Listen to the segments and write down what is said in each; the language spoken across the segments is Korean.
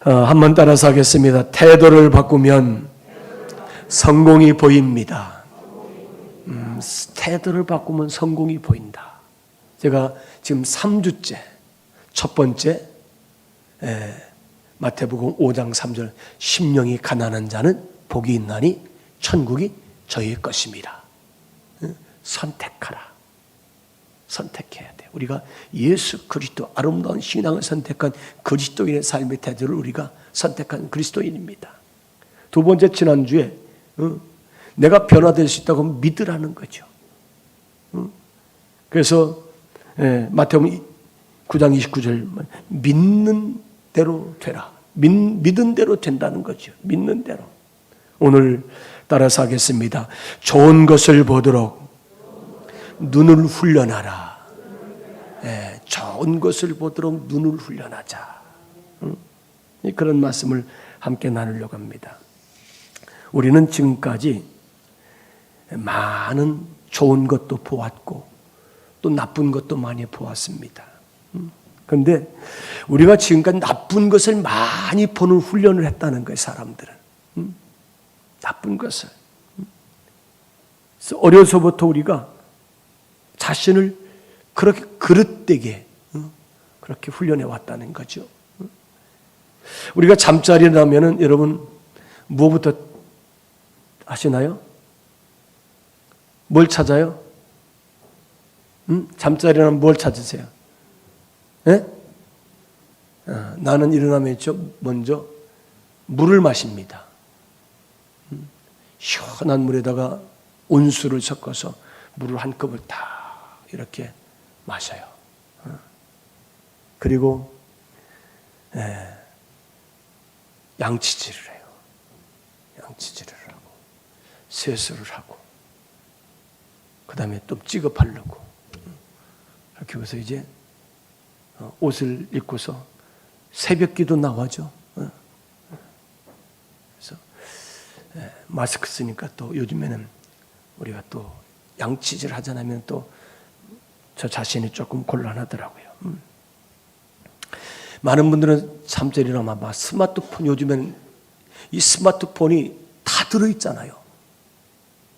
한번 따라서 하겠습니다. 태도를 바꾸면 성공이 보입니다. 태도를 바꾸면 성공이 보인다. 제가 지금 3주째, 첫 번째 마태복음 5장 3절 심령이 가난한 자는 복이 있나니 천국이 저희의 것입니다. 선택하라. 선택해야 돼. 우리가 예수 그리스도 아름다운 신앙을 선택한 그리스도인의 삶의 태도를 우리가 선택한 그리스도인입니다. 두 번째, 지난주에 내가 변화될 수 있다고 믿으라는 거죠. 그래서 마태복음 9장 29절 믿는 대로 되라. 믿은 대로 된다는 거죠. 믿는 대로. 오늘 따라서 하겠습니다. 좋은 것을 보도록 눈을 훈련하라. 좋은 것을 보도록 눈을 훈련하자. 그런 말씀을 함께 나누려고 합니다. 우리는 지금까지 많은 좋은 것도 보았고 또 나쁜 것도 많이 보았습니다. 그런데 우리가 지금까지 나쁜 것을 많이 보는 훈련을 했다는 거예요, 사람들은. 나쁜 것을. 그래서 어려서부터 우리가 자신을 그렇게 그릇되게 그렇게 훈련해 왔다는 거죠. 우리가 잠자리에 나면은 여러분 무엇부터 아시나요? 뭘 찾아요? 잠자리에 나면 뭘 찾으세요? 네? 나는 일어나면 먼저 물을 마십니다. 시원한 물에다가 온수를 섞어서 물을 한 컵을 다 이렇게 마셔요. 그리고 양치질을 해요. 양치질을 하고 세수를 하고 그 다음에 또 찌급하려고 이렇게 해서 이제 옷을 입고서 새벽기도 나와죠. 그래서 마스크 쓰니까 또 요즘에는 우리가 또 양치질 하잖아요. 또 저 자신이 조금 곤란하더라고요. 많은 분들은 잠자리라면 아마 스마트폰, 요즘에는 이 스마트폰이 다 들어있잖아요.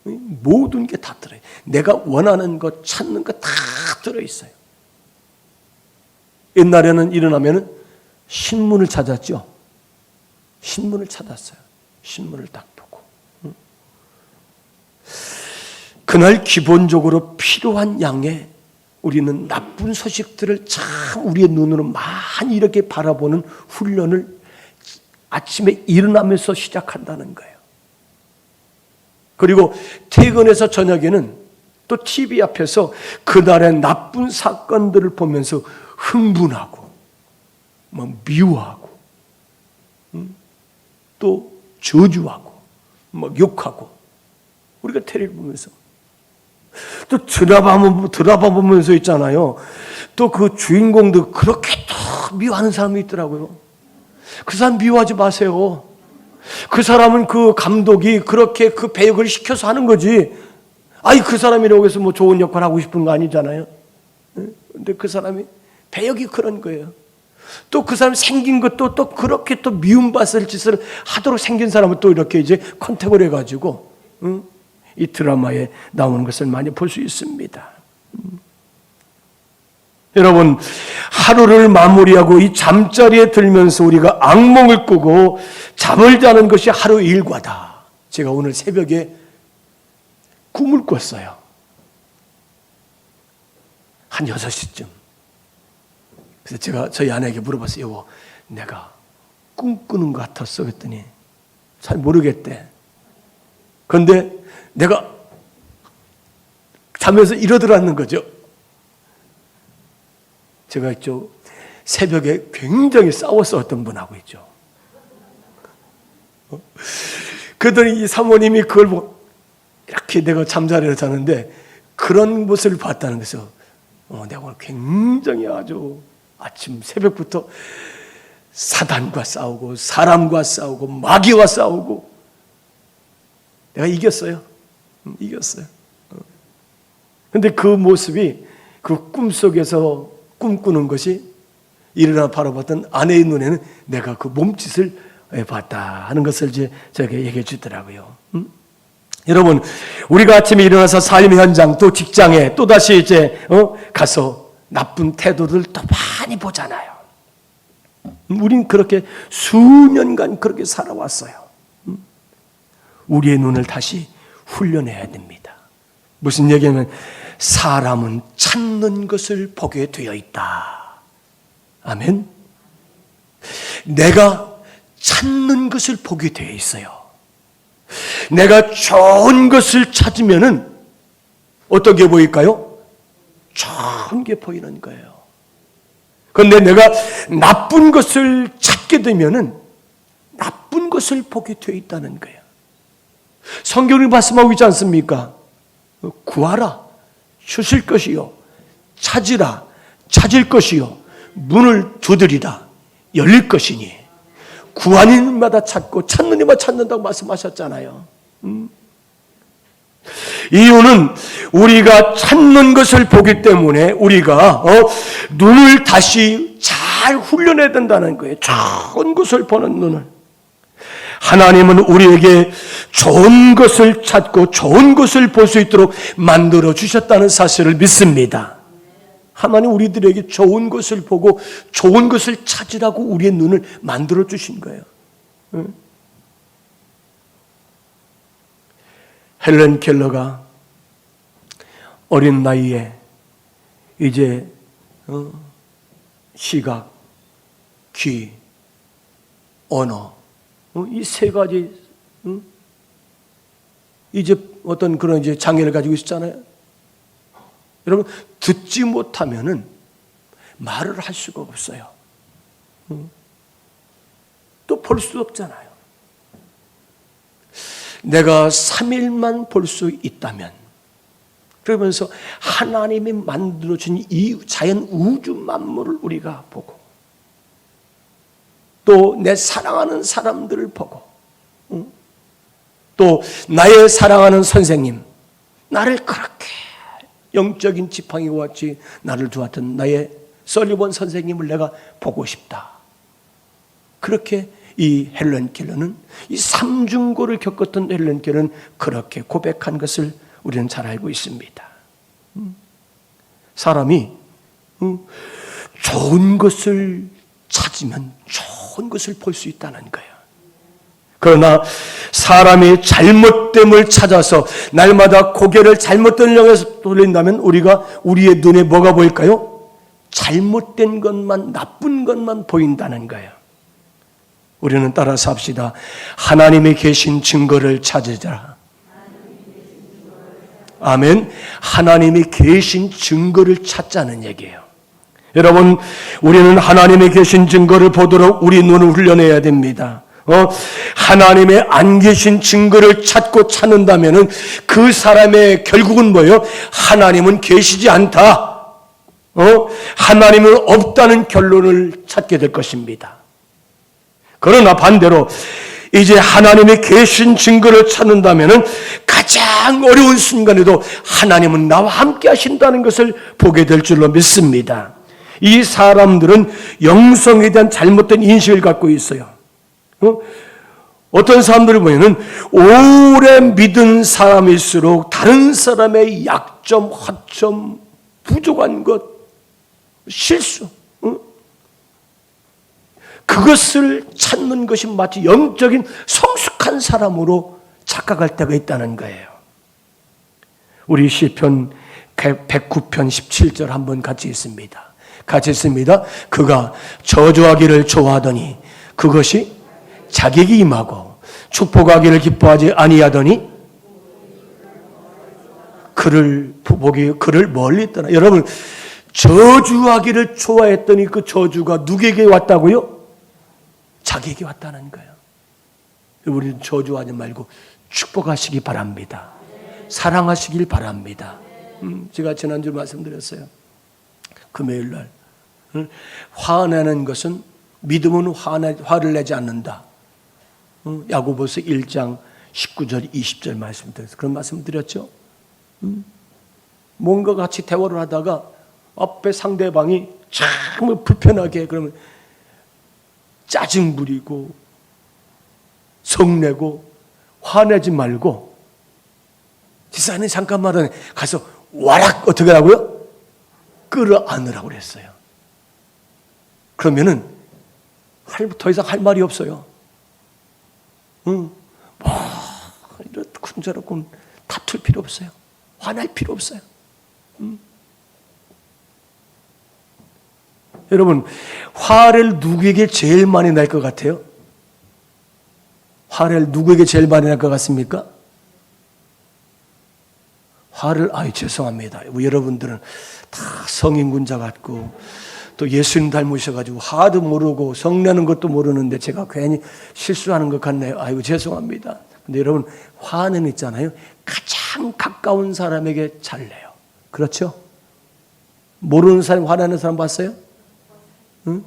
모든 게 다 들어요. 내가 원하는 것, 찾는 것 다 들어있어요. 옛날에는 일어나면 신문을 찾았죠. 신문을 찾았어요. 신문을 딱 보고. 그날 기본적으로 필요한 양의 우리는 나쁜 소식들을 참 우리의 눈으로 많이 이렇게 바라보는 훈련을 아침에 일어나면서 시작한다는 거예요. 그리고 퇴근해서 저녁에는 또 TV 앞에서 그날의 나쁜 사건들을 보면서 흥분하고 막 미워하고 또 저주하고 막 욕하고 우리가 텔레비전 보면서 또 드라마 보면서 있잖아요. 또 그 주인공도 그렇게 또 미워하는 사람이 있더라고요. 그 사람 미워하지 마세요. 그 사람은 그 감독이 그렇게 그 배역을 시켜서 하는 거지. 아니 그 사람이라고 해서 뭐 좋은 역할 하고 싶은 거 아니잖아요. 근데 그 사람이 배역이 그런 거예요. 또 그 사람 생긴 것도 또 그렇게 또 미움받을 짓을 하도록 생긴 사람은 또 이렇게 이제 컨택을 해가지고 이 드라마에 나오는 것을 많이 볼 수 있습니다. 여러분, 하루를 마무리하고 이 잠자리에 들면서 우리가 악몽을 꾸고 잠을 자는 것이 하루 일과다. 제가 오늘 새벽에 꿈을 꿨어요. 한 6시쯤. 그래서 제가 저희 아내에게 물어봤어요. 여보, 내가 꿈 꾸는 것 같았어. 그랬더니 잘 모르겠대. 그런데 내가 잠에서 일어들었는 거죠. 제가 있죠. 새벽에 굉장히 싸웠어 어떤 분하고 있죠. 그러더니 이 사모님이 그걸 보고 이렇게 내가 잠자리에 자는데 그런 모습을 봤다는 거죠. 내가 오늘 굉장히 아주 아침 새벽부터 사단과 싸우고 사람과 싸우고 마귀와 싸우고 내가 이겼어요. 이겼어요. 근데 그 모습이 그 꿈속에서 꿈꾸는 것이 일어나 바라봤던 아내의 눈에는 내가 그 몸짓을 봤다 하는 것을 이제 저에게 얘기해 주더라고요. 여러분, 우리가 아침에 일어나서 삶 현장 또 직장에 또다시 이제 가서 나쁜 태도를 또 많이 보잖아요. 우린 그렇게 수년간 그렇게 살아왔어요. 우리의 눈을 다시 훈련해야 됩니다. 무슨 얘기냐면 사람은 찾는 것을 보게 되어 있다. 아멘. 내가 찾는 것을 보게 되어 있어요. 내가 좋은 것을 찾으면은 어떻게 보일까요? 좋은 게 보이는 거예요. 그런데 내가 나쁜 것을 찾게 되면은 나쁜 것을 보게 되어 있다는 거예요. 성경이 말씀하고 있지 않습니까? 구하라, 주실 것이요. 찾으라, 찾을 것이요. 문을 두드리라, 열릴 것이니. 구하는 이마다 찾고 찾는 이마다 찾는다고 말씀하셨잖아요. 이유는 우리가 찾는 것을 보기 때문에 우리가 눈을 다시 잘 훈련해야 된다는 거예요. 좋은 것을 보는 눈을. 하나님은 우리에게 좋은 것을 찾고 좋은 것을 볼 수 있도록 만들어 주셨다는 사실을 믿습니다. 하나님 우리들에게 좋은 것을 보고 좋은 것을 찾으라고 우리의 눈을 만들어 주신 거예요. 헬렌 켈러가 어린 나이에 이제 시각, 귀, 언어 이 세 가지 이제 어떤 그런 이제 장애를 가지고 있었잖아요. 여러분 듣지 못하면은 말을 할 수가 없어요. 또 볼 수 없잖아요. 내가 3일만 볼 수 있다면 그러면서 하나님이 만들어준 이 자연 우주 만물을 우리가 보고 또 내 사랑하는 사람들을 보고 또 나의 사랑하는 선생님 나를 그렇게 영적인 지팡이와 같이 나를 두었던 나의 설리번 선생님을 내가 보고 싶다. 그렇게 이 헬렌 켈러는 이 삼중고를 겪었던 헬렌 켈러는 그렇게 고백한 것을 우리는 잘 알고 있습니다. 사람이 좋은 것을 찾으면 좋은 것을 볼 수 있다는 거예요. 그러나 사람이 잘못됨을 찾아서 날마다 고개를 잘못된 영에서 돌린다면 우리의 눈에 뭐가 보일까요? 잘못된 것만, 나쁜 것만 보인다는 거예요. 우리는 따라서 합시다. 하나님이 계신 증거를 찾으자. 아멘. 하나님이 계신 증거를 찾자는 얘기예요. 여러분, 우리는 하나님이 계신 증거를 보도록 우리 눈을 훈련해야 됩니다. 하나님의 안 계신 증거를 찾는다면은 그 사람의 결국은 뭐예요? 하나님은 계시지 않다. 하나님은 없다는 결론을 찾게 될 것입니다. 그러나 반대로 이제 하나님이 계신 증거를 찾는다면은 가장 어려운 순간에도 하나님은 나와 함께 하신다는 것을 보게 될 줄로 믿습니다. 이 사람들은 영성에 대한 잘못된 인식을 갖고 있어요. 어떤 사람들을 보면은 오래 믿은 사람일수록 다른 사람의 약점, 허점, 부족한 것, 실수, 그것을 찾는 것이 마치 영적인 성숙한 사람으로 착각할 때가 있다는 거예요. 우리 시편 109편 17절 한번 같이 읽습니다. 같이 읽습니다. 그가 저주하기를 좋아하더니 그것이 자격이 임하고 축복하기를 기뻐하지 아니하더니 그를 멀리 떠나. 여러분, 저주하기를 좋아했더니 그 저주가 누구에게 왔다고요? 자기에게 왔다는 거예요. 우리는 저주하지 말고 축복하시기 바랍니다. 사랑하시길 바랍니다. 제가 지난주 말씀드렸어요. 금요일 날 화내는 것은 믿음은 화를 내지 않는다. 야고보서 1장 19절 20절 말씀드렸어요. 그런 말씀 드렸죠. 뭔가 같이 대화를 하다가 앞에 상대방이 참 불편하게 그러면 짜증 부리고 성내고 화내지 말고 집사님 잠깐만 가서 와락 어떻게 하라고요? 끌어안으라고 그랬어요. 그러면은 더 이상 할 말이 없어요. 이렇군 저렇군 다툴 필요 없어요. 화날 필요 없어요. 여러분, 화를 누구에게 제일 많이 낼 것 같아요? 화를 누구에게 제일 많이 낼 것 같습니까? 화를, 죄송합니다. 여러분들은 다 성인군자 같고, 또 예수님 닮으셔가지고, 화도 모르고, 성내는 것도 모르는데, 제가 괜히 실수하는 것 같네요. 아이고, 죄송합니다. 근데 여러분, 화는 있잖아요. 가장 가까운 사람에게 잘 내요. 그렇죠? 모르는 사람, 화내는 사람 봤어요? 응?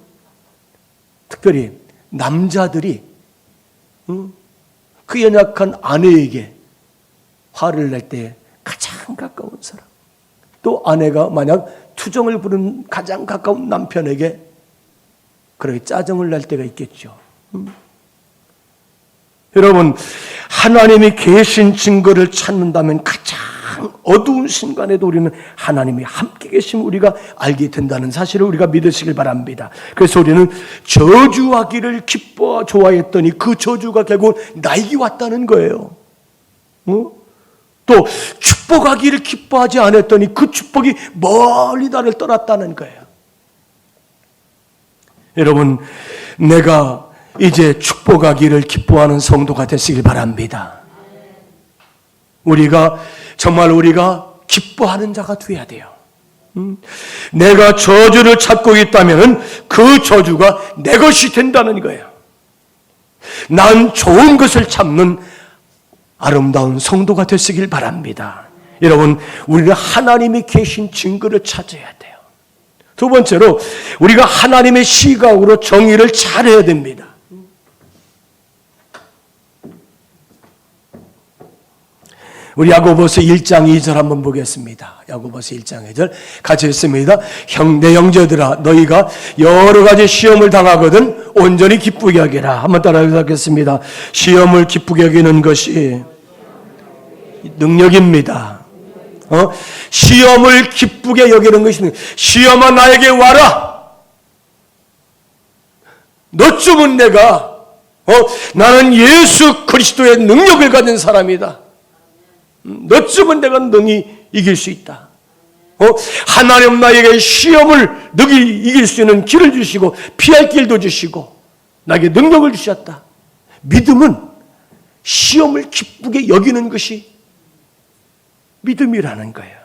특별히, 남자들이, 그 연약한 아내에게 화를 낼 때 가장 가까운 사람. 또 아내가 만약 투정을 부른 가장 가까운 남편에게 그렇게 짜증을 낼 때가 있겠죠. 여러분, 하나님이 계신 증거를 찾는다면 가장 어두운 순간에도 우리는 하나님이 함께 계심 우리가 알게 된다는 사실을 우리가 믿으시길 바랍니다. 그래서 우리는 저주하기를 기뻐 좋아했더니 그 저주가 결국 나에게 왔다는 거예요. 또 축복하기를 기뻐하지 않았더니 그 축복이 멀리 나를 떠났다는 거예요. 여러분, 내가 이제 축복하기를 기뻐하는 성도가 되시길 바랍니다. 정말 우리가 기뻐하는 자가 되어야 돼요. 내가 저주를 찾고 있다면 그 저주가 내 것이 된다는 거예요. 난 좋은 것을 참는 아름다운 성도가 되시길 바랍니다. 여러분, 우리는 하나님이 계신 증거를 찾아야 돼요. 두 번째로 우리가 하나님의 시각으로 정의를 잘해야 됩니다. 우리 야고보서 1장 2절 한번 보겠습니다. 야고보서 1장 2절 같이 읽습니다. 내 형제들아, 너희가 여러 가지 시험을 당하거든 온전히 기쁘게 여기라. 한번 따라하겠습니다. 시험을 기쁘게 여기는 것이 능력입니다. 시험을 기쁘게 여기는 것이 시험아 나에게 와라. 너쯤은 내가 나는 예수 그리스도의 능력을 가진 사람이다. 너쯤은 내가 능히 이길 수 있다. 하나님 나에게 시험을 능히 이길 수 있는 길을 주시고 피할 길도 주시고 나에게 능력을 주셨다. 믿음은 시험을 기쁘게 여기는 것이 믿음이라는 거예요.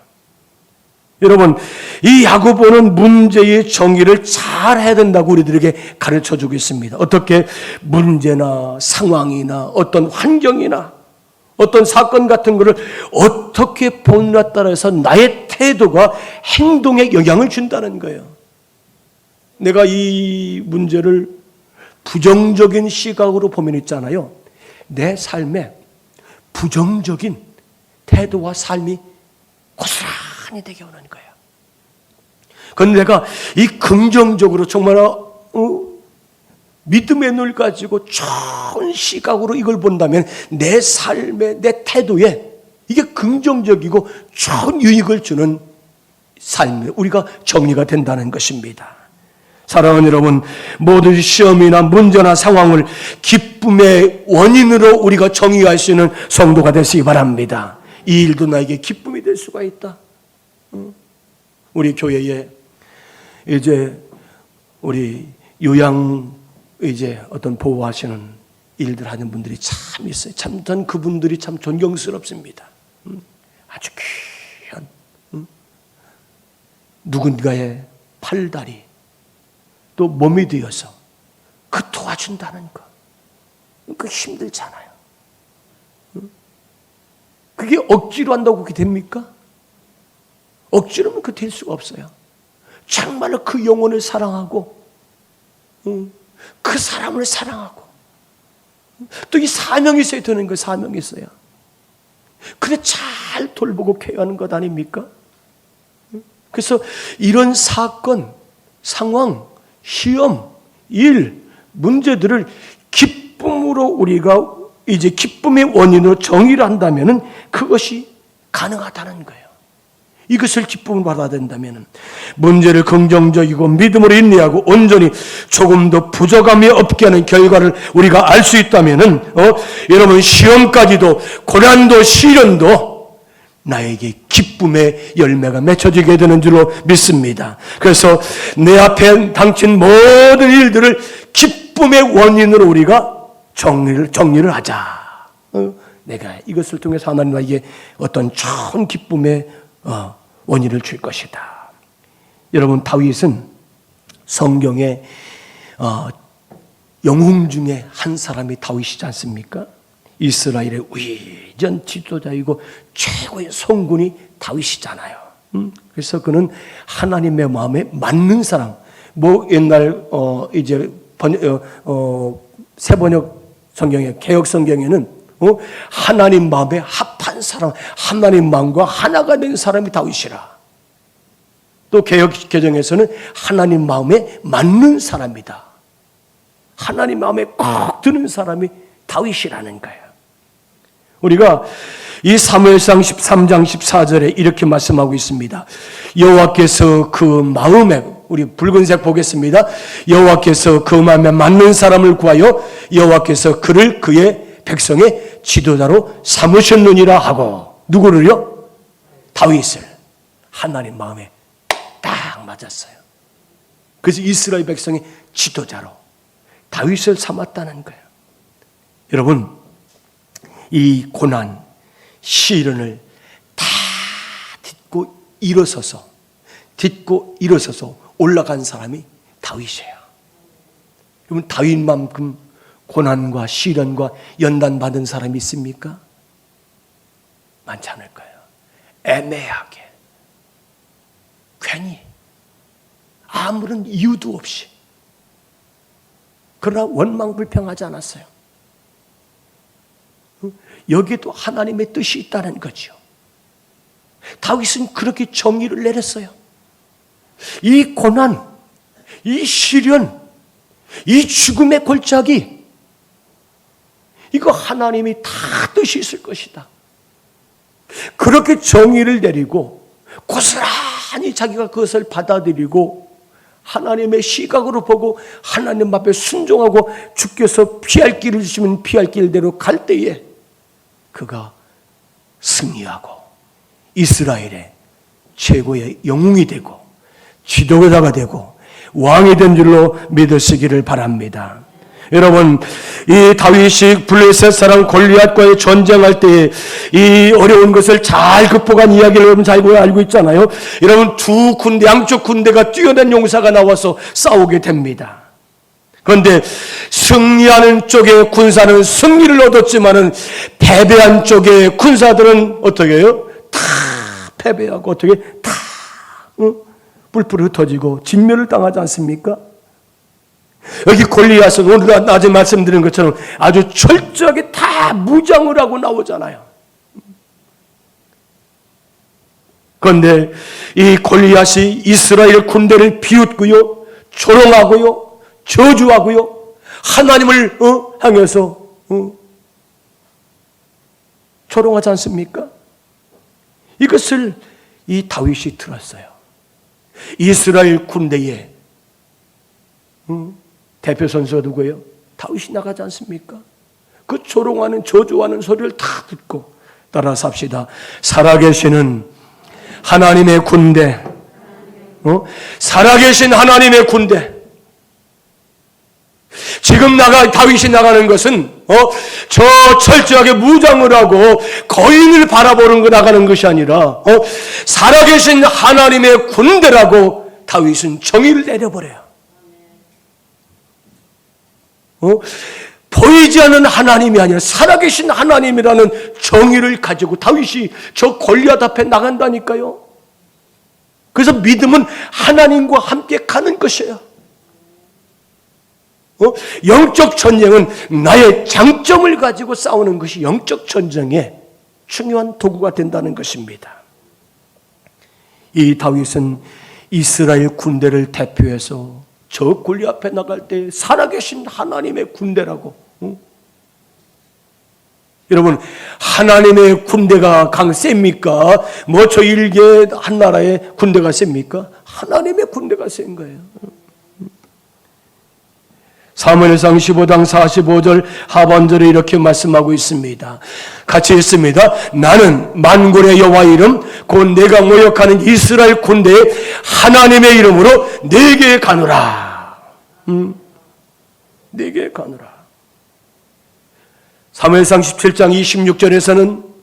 여러분, 이 야고보는 문제의 정의를 잘 해야 된다고 우리들에게 가르쳐주고 있습니다. 어떻게 문제나 상황이나 어떤 환경이나 어떤 사건 같은 것을 어떻게 보느냐에 따라서 나의 태도가 행동에 영향을 준다는 거예요. 내가 이 문제를 부정적인 시각으로 보면 있잖아요. 내 삶에 부정적인 태도와 삶이 고스란히 되게 오는 거예요. 그런데 내가 이 긍정적으로 정말 믿음의 눈을 가지고 좋은 시각으로 이걸 본다면 내 삶에, 내 태도에 이게 긍정적이고 좋은 유익을 주는 삶이 우리가 정리가 된다는 것입니다. 사랑하는 여러분, 모든 시험이나 문제나 상황을 기쁨의 원인으로 우리가 정의할 수 있는 성도가 되시기 바랍니다. 이 일도 나에게 기쁨이 될 수가 있다. 우리 교회에 이제 우리 어떤 보호하시는 일들 하는 분들이 참 있어요. 참 전 그분들이 참 존경스럽습니다. 아주 귀한 누군가의 팔다리 또 몸이 되어서 그 도와준다는 거. 그 힘들잖아요. 그게 억지로 한다고 그렇게 됩니까? 억지로는 그 될 수가 없어요. 정말로 그 영혼을 사랑하고 그 사람을 사랑하고 또 이 사명이 있어야 되는 거 사명이 있어요. 그래 잘 돌보고 케어하는 것 아닙니까? 그래서 이런 사건 상황, 시험, 일, 문제들을 기쁨으로 우리가 이제 기쁨의 원인으로 정의를 한다면 그것이 가능하다는 거예요. 이것을 기쁨으로 받아들인다면 문제를 긍정적이고 믿음으로 인내하고 온전히 조금 더 부족함이 없게 하는 결과를 우리가 알 수 있다면 여러분 시험까지도 고난도 시련도 나에게 기쁨의 열매가 맺혀지게 되는 줄로 믿습니다. 그래서 내 앞에 닥친 모든 일들을 기쁨의 원인으로 우리가 정리를 하자. 내가 이것을 통해서 하나님 나에게 어떤 좋은 기쁨의 원인을 줄 것이다. 여러분 다윗은 성경의 영웅 중에 한 사람이 다윗이지 않습니까? 이스라엘의 위전 지도자이고 최고의 성군이 다윗이잖아요. 그래서 그는 하나님의 마음에 맞는 사람. 뭐 옛날 이제 새번역 성경에 개역 성경에는 하나님 마음에 합한 사람, 하나님 마음과 하나가 된 사람이 다윗이라. 또 개역 개정에서는 하나님 마음에 맞는 사람이다. 하나님 마음에 꼭 드는 사람이 다윗이라는 거예요. 우리가 이 사무엘상 13장 14절에 이렇게 말씀하고 있습니다. 여호와께서 그 마음에, 우리 붉은색 보겠습니다. 여호와께서 그 마음에 맞는 사람을 구하여 여호와께서 그를 그의 백성의 지도자로 삼으셨느니라 하고, 누구를요? 다윗을. 하나님 마음에 딱 맞았어요. 그래서 이스라엘 백성의 지도자로 다윗을 삼았다는 거예요. 여러분, 이 고난, 시련을 다 딛고 일어서서 올라간 사람이 다윗이에요. 여러분, 다윗만큼 고난과 시련과 연단받은 사람이 있습니까? 많지 않을 거예요. 애매하게, 괜히, 아무런 이유도 없이. 그러나 원망불평하지 않았어요. 여기에도 하나님의 뜻이 있다는 거죠. 다윗은 그렇게 정의를 내렸어요. 이 고난, 이 시련, 이 죽음의 골짜기, 이거 하나님이 다 뜻이 있을 것이다. 그렇게 정의를 내리고 고스란히 자기가 그것을 받아들이고 하나님의 시각으로 보고 하나님 앞에 순종하고 주께서 피할 길을 주시면 피할 길대로 갈 때에 그가 승리하고 이스라엘의 최고의 영웅이 되고 지도자가 되고 왕이 된 줄로 믿으시기를 바랍니다. 여러분, 이 다윗이 블레셋 사람 골리앗과의 전쟁할 때에 이 어려운 것을 잘 극복한 이야기를 여러분 잘 알고 있잖아요. 여러분, 두 군대, 양쪽 군대가 뛰어난 용사가 나와서 싸우게 됩니다. 그런데 승리하는 쪽의 군사는 승리를 얻었지만은 패배한 쪽의 군사들은 어떻게 해요? 다 패배하고 어떻게 다 뿔뿔이 흩어지고 진멸을 당하지 않습니까? 여기 골리앗은 오늘 낮에 말씀드린 것처럼 아주 철저하게 다 무장을 하고 나오잖아요. 그런데 이 골리앗이 이스라엘 군대를 비웃고요, 조롱하고요, 저주하고요, 하나님을 향해서 조롱하지 않습니까? 이것을 이 다윗이 들었어요. 이스라엘 군대의 대표 선수가 누구예요? 다윗이 나가지 않습니까? 그 조롱하는 저주하는 소리를 다 듣고 따라서 합시다. 살아계시는 하나님의 군대, 살아계신 하나님의 군대. 지금 다윗이 나가는 것은 저 철저하게 무장을 하고 거인을 바라보는 거 나가는 것이 아니라 살아계신 하나님의 군대라고 다윗은 정의를 내려버려요. 보이지 않는 하나님이 아니라 살아계신 하나님이라는 정의를 가지고 다윗이 저 골리앗 앞에 나간다니까요. 그래서 믿음은 하나님과 함께 가는 것이에요. 영적 전쟁은 나의 장점을 가지고 싸우는 것이 영적 전쟁의 중요한 도구가 된다는 것입니다. 이 다윗은 이스라엘 군대를 대표해서 저 골리앗 앞에 나갈 때 살아계신 하나님의 군대라고. 여러분, 하나님의 군대가 셉니까? 뭐 저 일개 한 나라의 군대가 셉니까? 하나님의 군대가 센 거예요. 사무엘상 15장 45절 하반절에 이렇게 말씀하고 있습니다. 같이 읽습니다. 나는 만군의 여호와 이름 곧 내가 모욕하는 이스라엘 군대의 하나님의 이름으로 네게 가노라. 네게 가노라. 사무엘상 17장 26절에서는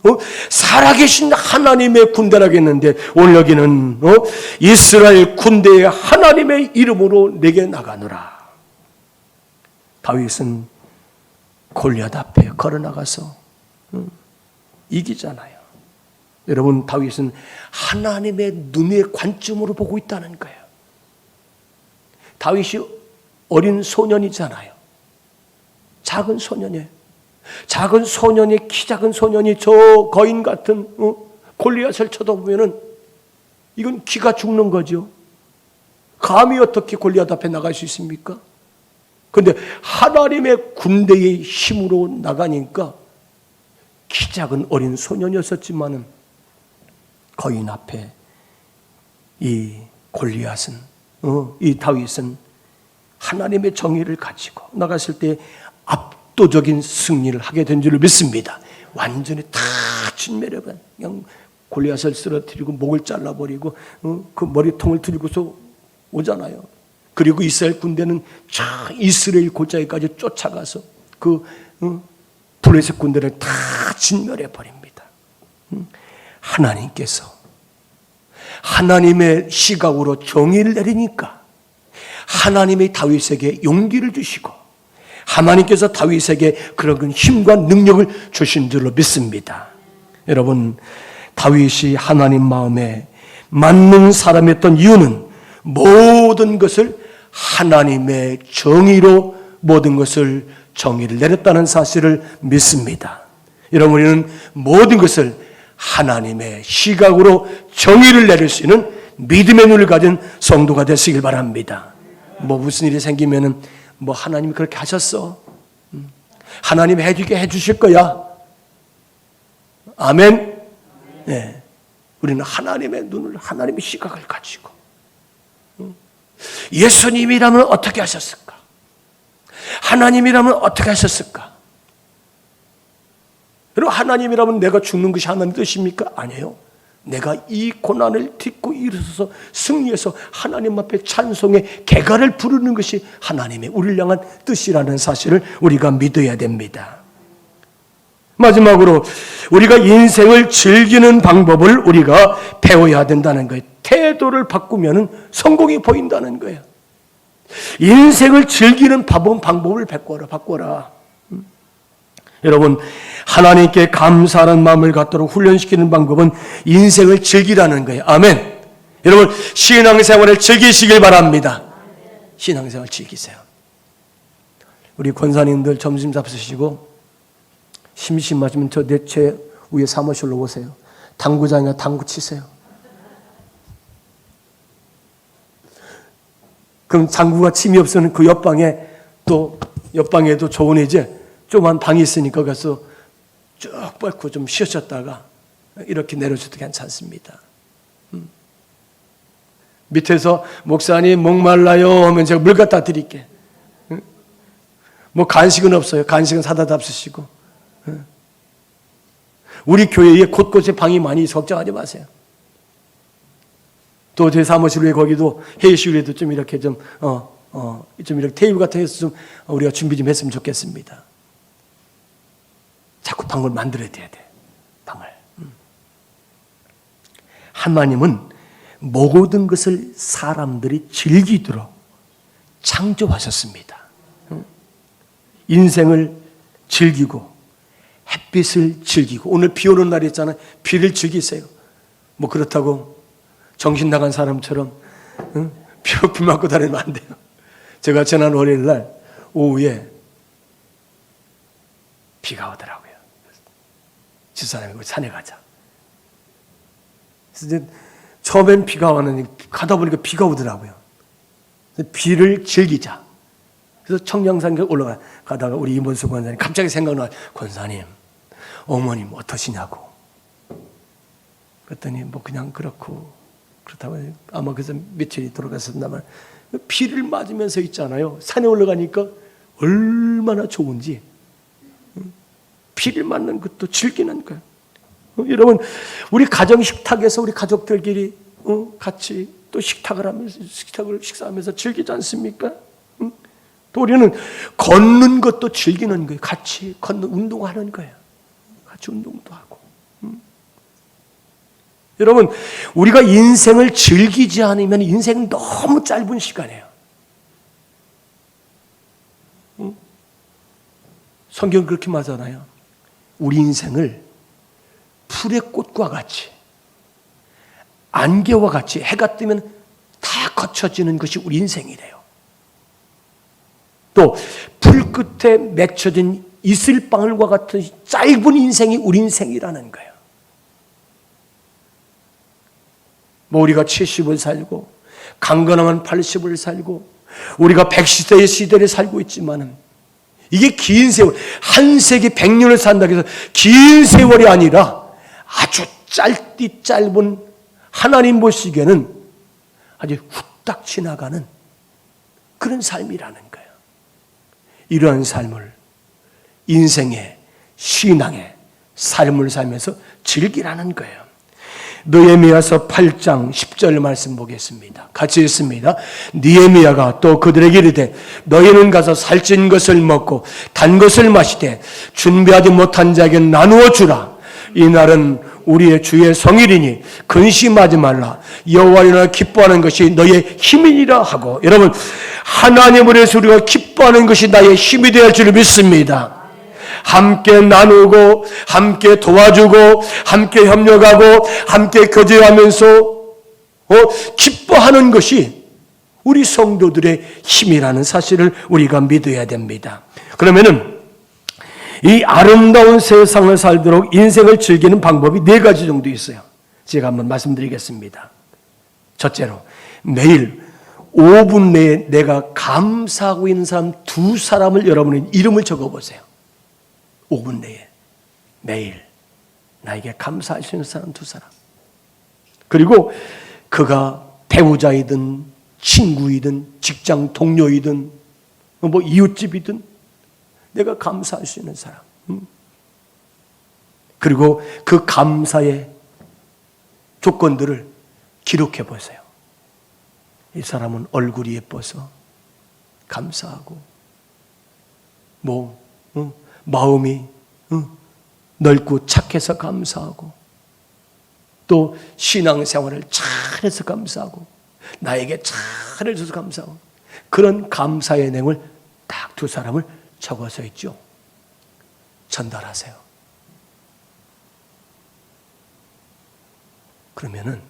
살아계신 하나님의 군대라고 했는데 오늘 여기는 이스라엘 군대의 하나님의 이름으로 내게 나가노라. 다윗은 골리앗 앞에 걸어나가서 이기잖아요. 여러분, 다윗은 하나님의 눈의 관점으로 보고 있다는 거예요. 다윗이 어린 소년이잖아요. 작은 소년이에요. 작은 소년이, 키 작은 소년이 저 거인 같은 골리앗을 쳐다보면은 이건 기가 죽는 거죠. 감히 어떻게 골리앗 앞에 나갈 수 있습니까? 그런데 하나님의 군대의 힘으로 나가니까 키 작은 어린 소년이었었지만은 거인 앞에 이 골리앗은, 이 다윗은 하나님의 정의를 가지고 나갔을 때 압도적인 승리를 하게 된 줄을 믿습니다. 완전히 다 진멸해버린, 그냥 골리앗을 쓰러뜨리고 목을 잘라버리고 그 머리통을 들고서 오잖아요. 그리고 이스라엘 군대는 이스라엘 골짜기까지 쫓아가서 그 블레셋 군대를 다 진멸해 버립니다. 하나님께서 하나님의 시각으로 정의를 내리니까 하나님의 다윗에게 용기를 주시고 하나님께서 다윗에게 그런 힘과 능력을 주신 줄로 믿습니다. 여러분, 다윗이 하나님 마음에 맞는 사람이었던 이유는 모든 것을 하나님의 정의로 모든 것을 정의를 내렸다는 사실을 믿습니다. 여러분, 우리는 모든 것을 하나님의 시각으로 정의를 내릴 수 있는 믿음의 눈을 가진 성도가 되시길 바랍니다. 무슨 일이 생기면은 하나님이 그렇게 하셨어. 하나님이 해주실 거야. 아멘. 네. 우리는 하나님의 눈을, 하나님의 시각을 가지고 예수님이라면 어떻게 하셨을까? 하나님이라면 어떻게 하셨을까? 여러분, 하나님이라면 내가 죽는 것이 하나님 뜻입니까? 아니에요. 내가 이 고난을 딛고 일어서서 승리해서 하나님 앞에 찬송의 개가를 부르는 것이 하나님의 우리를 향한 뜻이라는 사실을 우리가 믿어야 됩니다. 마지막으로 우리가 인생을 즐기는 방법을 우리가 배워야 된다는 거예요. 태도를 바꾸면 성공이 보인다는 거예요. 인생을 즐기는 방법을 바꿔라. 여러분, 하나님께 감사하는 마음을 갖도록 훈련시키는 방법은 인생을 즐기라는 거예요. 아멘. 여러분, 신앙생활을 즐기시길 바랍니다. 신앙생활 즐기세요. 우리 권사님들 점심 잡수시고 심심하시면 저 내체 위에 사무실로 오세요. 당구장에 당구 치세요. 그럼 당구가 침이 없으면 그 옆방에도 좋은 이제 조그만 방이 있으니까 가서 쭉 뻗고 좀 쉬었다가 이렇게 내려줘도 괜찮습니다. 밑에서 목사님 목말라요 하면 제가 물 갖다 드릴게. 간식은 없어요. 간식은 사다 잡수시고. 우리 교회에 곳곳에 방이 많이 있어 걱정하지 마세요. 또 제 사무실 위에 거기도 회의실 위에도 좀 이렇게 좀 이렇게 테이블 같은 데서 좀 우리가 준비 좀 했으면 좋겠습니다. 자꾸 방을 만들어야 돼. 방을. 하나님은 모든 것을 사람들이 즐기도록 창조하셨습니다. 인생을 즐기고 햇빛을 즐기고 오늘 비 오는 날이 있잖아요. 비를 즐기세요. 그렇다고 정신 나간 사람처럼 비 맞고 다니면 안 돼요. 제가 지난 월요일 날 오후에 비가 오더라고요. 집사람이 산에 가자. 그래서 이제 처음엔 비가 왔는데 가다 보니까 비가 오더라고요. 비를 즐기자. 그래서 청량산 올라가다가 우리 임원수 권사님 갑자기 생각나. 권사님, 어머님 어떠시냐고. 그랬더니 뭐 그냥 그렇다고 아마 그래서 며칠이 돌아갔었나만 비를 맞으면서 있잖아요. 산에 올라가니까 얼마나 좋은지 비를 맞는 것도 즐기는 거예요. 여러분, 우리 가정 식탁에서 우리 가족들끼리 같이 또 식탁을 식사하면서 즐기지 않습니까? 또 우리는 걷는 것도 즐기는 거예요. 같이 운동하는 거예요. 같이 운동도 하고. 여러분, 우리가 인생을 즐기지 않으면 인생은 너무 짧은 시간이에요. 성경은 그렇게 말하잖아요. 우리 인생을 풀의 꽃과 같이, 안개와 같이 해가 뜨면 다 거쳐지는 것이 우리 인생이래요. 또 풀 끝에 맺혀진 이슬방울과 같은 짧은 인생이 우리 인생이라는 거예요. 뭐 우리가 70을 살고 강건하면 80을 살고 우리가 100세의 시대를 살고 있지만은 이게 긴 세월, 한 세기 100년을 산다고 해서 긴 세월이 아니라 아주 짧은 하나님 보시기에는 아주 후딱 지나가는 그런 삶이라는 거예요. 이러한 삶을 인생의 신앙의 삶을 살면서 즐기라는 거예요. 느헤미야서 8장 10절 말씀 보겠습니다. 같이 읽습니다. 느헤미야가 또 그들에게 이르되 너희는 가서 살찐 것을 먹고 단 것을 마시되 준비하지 못한 자에게 나누어 주라. 이날은 우리의 주의 성일이니 근심하지 말라. 여호와를 기뻐하는 것이 너의 힘이니라 하고. 여러분, 하나님을 위해서 우리가 기뻐하는 것이 나의 힘이 되어 줄 줄 믿습니다. 함께 나누고 함께 도와주고 함께 협력하고 함께 교제하면서 기뻐하는 것이 우리 성도들의 힘이라는 사실을 우리가 믿어야 됩니다. 그러면은 이 아름다운 세상을 살도록 인생을 즐기는 방법이 4가지 정도 있어요. 제가 한번 말씀드리겠습니다. 첫째로, 매일 5분 내에 내가 감사하고 있는 사람 2사람을 여러분의 이름을 적어보세요. 5분 내에 매일 나에게 감사할 수 있는 사람 2사람. 그리고 그가 배우자이든 친구이든 직장 동료이든 뭐 이웃집이든 내가 감사할 수 있는 사람. 그리고 그 감사의 조건들을 기록해 보세요. 이 사람은 얼굴이 예뻐서 감사하고 마음이 넓고 착해서 감사하고 또 신앙생활을 잘해서 감사하고 나에게 잘해줘서 감사하고 그런 감사의 내용을 딱 2사람을 적어서 있죠. 전달하세요. 그러면은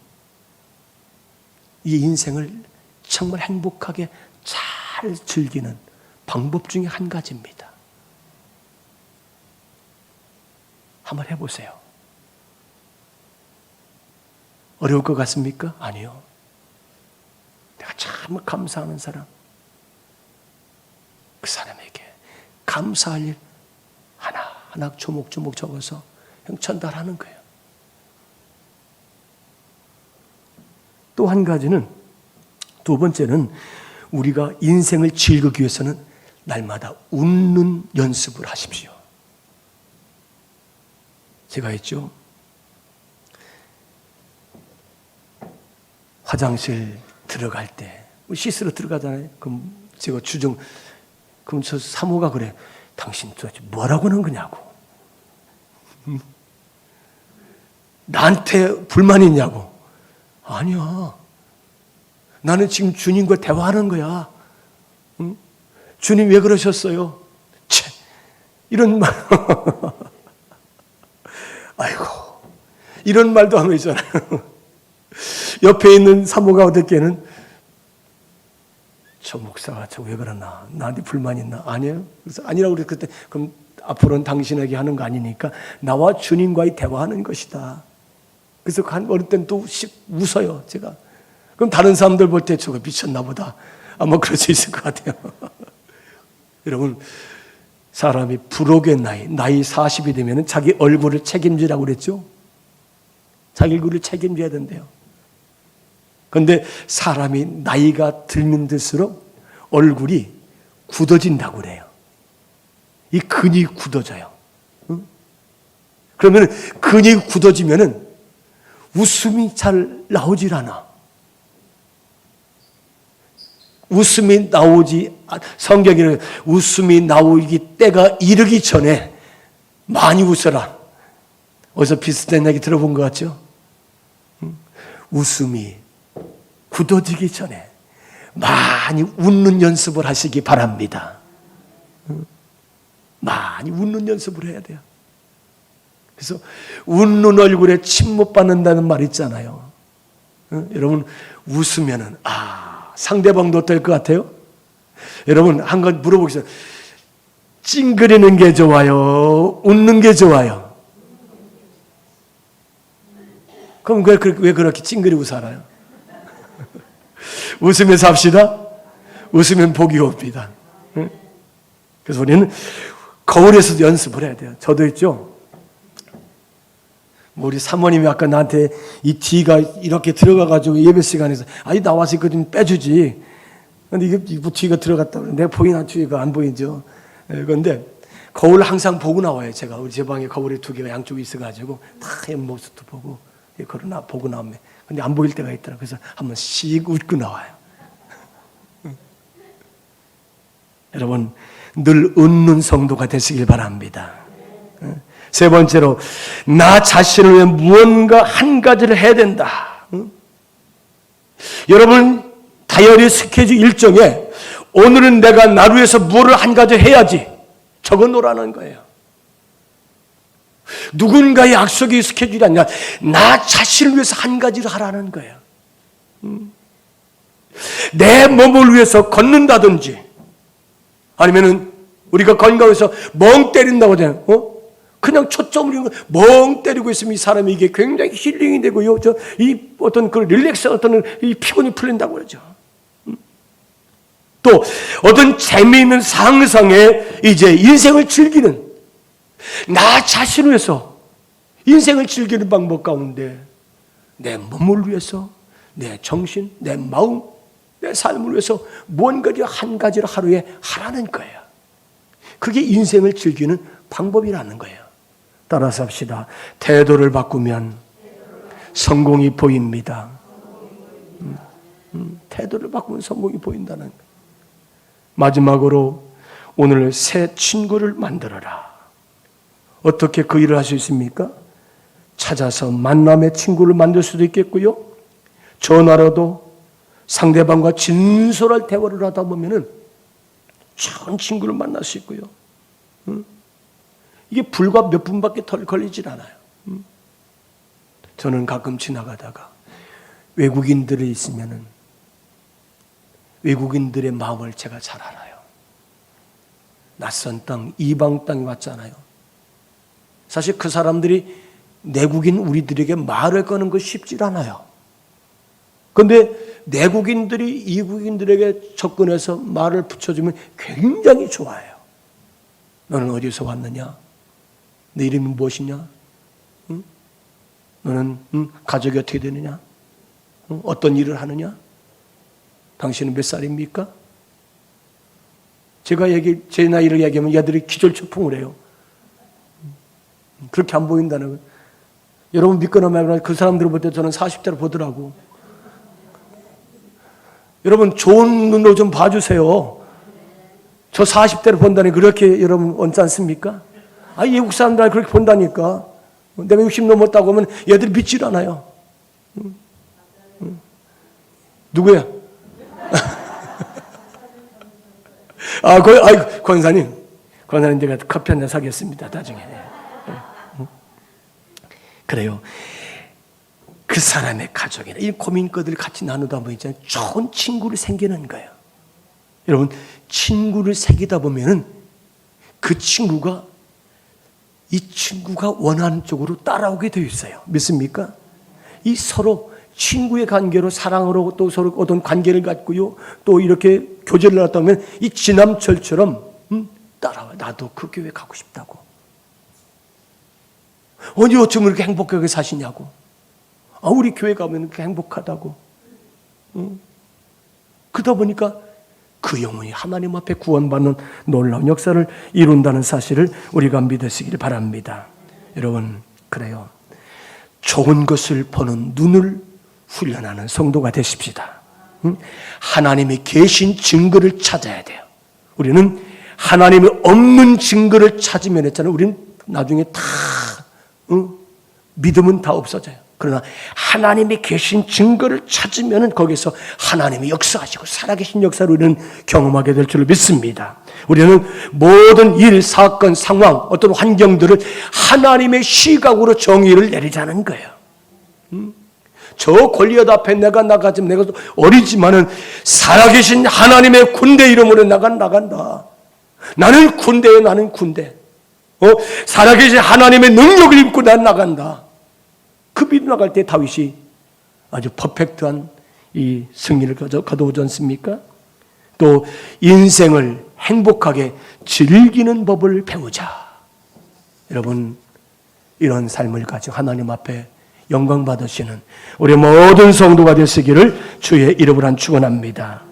이 인생을 정말 행복하게 잘 즐기는 방법 중에 한 가지입니다. 한번 해보세요. 어려울 것 같습니까? 아니요. 내가 참 감사하는 사람, 그 사람에게 감사할 일 하나하나 조목조목 적어서 전달하는 거예요. 또 한 가지는, 2번째는 우리가 인생을 즐기기 위해서는 날마다 웃는 연습을 하십시오. 제가 했죠. 화장실 들어갈 때 씻으러 들어가잖아요. 그럼 제가 그럼 저 사모가 그래. 당신 도대체 뭐라고 하는 거냐고. 나한테 불만 있냐고. 아니야. 나는 지금 주님과 대화하는 거야. 응? 주님 왜 그러셨어요? 채, 이런 말. 아이고, 이런 말도 하면 있잖아요. 옆에 있는 사모가 어떻게는 저 목사가 저 왜 그러나? 나한테 불만 있나? 아니에요. 그래서 아니라고 그래서 그때 그럼 앞으로는 당신에게 하는 거 아니니까 나와 주님과의 대화하는 것이다. 그래서 어느 때는 또 웃어요, 제가. 그럼 다른 사람들 볼 때 저거 미쳤나 보다. 아마 그럴 수 있을 것 같아요. 여러분, 사람이 부록의 나이 40이 되면 자기 얼굴을 책임지라고 그랬죠? 자기 얼굴을 책임져야 된대요. 그런데 사람이 나이가 들면 들수록 얼굴이 굳어진다고 그래요. 이 근이 굳어져요. 응? 그러면 근이 굳어지면은 웃음이 잘 나오질 않아. 웃음이 나오지, 성경에는 웃음이 나오기 때가 이르기 전에 많이 웃어라. 어디서 비슷한 얘기 들어본 것 같죠? 웃음이 굳어지기 전에 많이 웃는 연습을 하시기 바랍니다. 많이 웃는 연습을 해야 돼요. 그래서 웃는 얼굴에 침 못 받는다는 말 있잖아요. 여러분, 웃으면은 상대방도 어떨 것 같아요? 여러분, 한 번 물어보겠습니다. 찡그리는 게 좋아요? 웃는 게 좋아요? 그럼 왜 그렇게 찡그리고 살아요? 웃으면서 합시다. 웃으면 복이 옵니다. 그래서 우리는 거울에서도 연습을 해야 돼요. 저도 있죠. 우리 사모님이 아까 나한테 이 뒤가 이렇게 들어가가지고 예배 시간에서 나와서 이거 좀 빼주지. 근데 이게 뭐 뒤가 들어갔다 그러는데 내가 보이나 뒤가 안 보이죠. 그런데 거울 항상 보고 나와요. 제가 우리 제 방에 거울이 2개가 양쪽에 있어가지고 다 옆모습도 보고 그러나 보고 나오면 근데 안 보일 때가 있더라. 그래서 한번 씩 웃고 나와요. 여러분, 늘 웃는 성도가 되시길 바랍니다. 세 번째로, 나 자신을 위해 무언가 한 가지를 해야 된다. 여러분, 다이어리 스케줄 일정에 오늘은 내가 나를 위해서 무엇을 한 가지 해야지 적어 놓으라는 거예요. 누군가의 약속이 스케줄이 아니라 나 자신을 위해서 한 가지를 하라는 거예요. 내 몸을 위해서 걷는다든지 아니면은 우리가 건강해서 멍 때린다고 하잖아요. 그냥 초점을 멍 때리고 있으면 이 사람이 이게 굉장히 힐링이 되고요. 이 어떤 그 릴렉스, 어떤 이 피곤이 풀린다고 그러죠. 또 어떤 재미있는 상상에 이제 인생을 즐기는 나 자신을 위해서 인생을 즐기는 방법 가운데 내 몸을 위해서, 내 정신, 내 마음, 내 삶을 위해서 무언가를 한 가지를 하루에 하라는 거예요. 그게 인생을 즐기는 방법이라는 거예요. 따라서 합시다. 태도를 바꾸면 성공이 보입니다. 태도를 바꾸면 성공이 보인다는 거예요. 마지막으로 오늘 새 친구를 만들어라. 어떻게 그 일을 할 수 있습니까? 찾아서 만남의 친구를 만들 수도 있겠고요. 전화로도 상대방과 진솔한 대화를 하다 보면은 좋은 친구를 만날 수 있고요. 이게 불과 몇 분밖에 덜 걸리질 않아요. 저는 가끔 지나가다가 외국인들이 있으면은 외국인들의 마음을 제가 잘 알아요. 낯선 땅, 이방 땅에 왔잖아요. 사실 그 사람들이 내국인 우리들에게 말을 거는 거 쉽지 않아요. 그런데 내국인들이 이국인들에게 접근해서 말을 붙여주면 굉장히 좋아해요. 너는 어디서 왔느냐? 내 이름이 무엇이냐? 응? 너는 가족이 어떻게 되느냐? 어떤 일을 하느냐? 당신은 몇 살입니까? 제 나이를 얘기하면 얘들이 기절초풍을 해요. 그렇게 안 보인다는 거예요. 여러분 믿거나 말거나 그 사람들을 볼 때 저는 40대로 보더라고. 여러분 좋은 눈으로 좀 봐주세요. 저 40대로 본다니 그렇게 여러분 언짢습니까? 외국 사람들 그렇게 본다니까. 내가 60 넘었다고 하면 얘들이 믿질 않아요. 누구야? 권사님 제가 커피 한잔 사겠습니다. 나중에. 그래요. 그 사람의 가족이나 이 고민거리를 같이 나누다 보면 좋은 친구를 생기는 거예요. 여러분, 친구를 사귀다 보면은 그 친구가 이 친구가 원하는 쪽으로 따라오게 되어 있어요. 믿습니까? 이 서로 친구의 관계로 사랑으로 또 서로 어떤 관계를 갖고요. 또 이렇게 교제를 하다 보면 이 지남철처럼 따라와. 나도 그 교회 가고 싶다고. 언제 어쩜 이렇게 행복하게 사시냐고. 우리 교회 가면 그렇게 행복하다고. 그러다 보니까 그 영혼이 하나님 앞에 구원받는 놀라운 역사를 이룬다는 사실을 우리가 믿으시길 바랍니다. 여러분, 그래요. 좋은 것을 보는 눈을 훈련하는 성도가 되십시다. 하나님이 계신 증거를 찾아야 돼요. 우리는 하나님이 없는 증거를 찾으면 했잖아요. 우리는 나중에 다 믿음은 다 없어져요. 그러나 하나님이 계신 증거를 찾으면 거기서 하나님이 역사하시고 살아계신 역사를 우리는 경험하게 될 줄 믿습니다. 우리는 모든 일, 사건, 상황, 어떤 환경들을 하나님의 시각으로 정의를 내리자는 거예요. 저 골리앗 앞에 내가 나가지만 내가 어리지만은 살아계신 하나님의 군대 이름으로 나간다. 나는 군대예요. 나는 군대. 살아계신 하나님의 능력을 입고 난 나간다. 그 믿음 나갈 때 다윗이 아주 퍼펙트한 이 승리를 거두지 않습니까? 또 인생을 행복하게 즐기는 법을 배우자. 여러분, 이런 삶을 가지고 하나님 앞에 영광 받으시는 우리 모든 성도가 되시기를 주의 이름으로 축원합니다.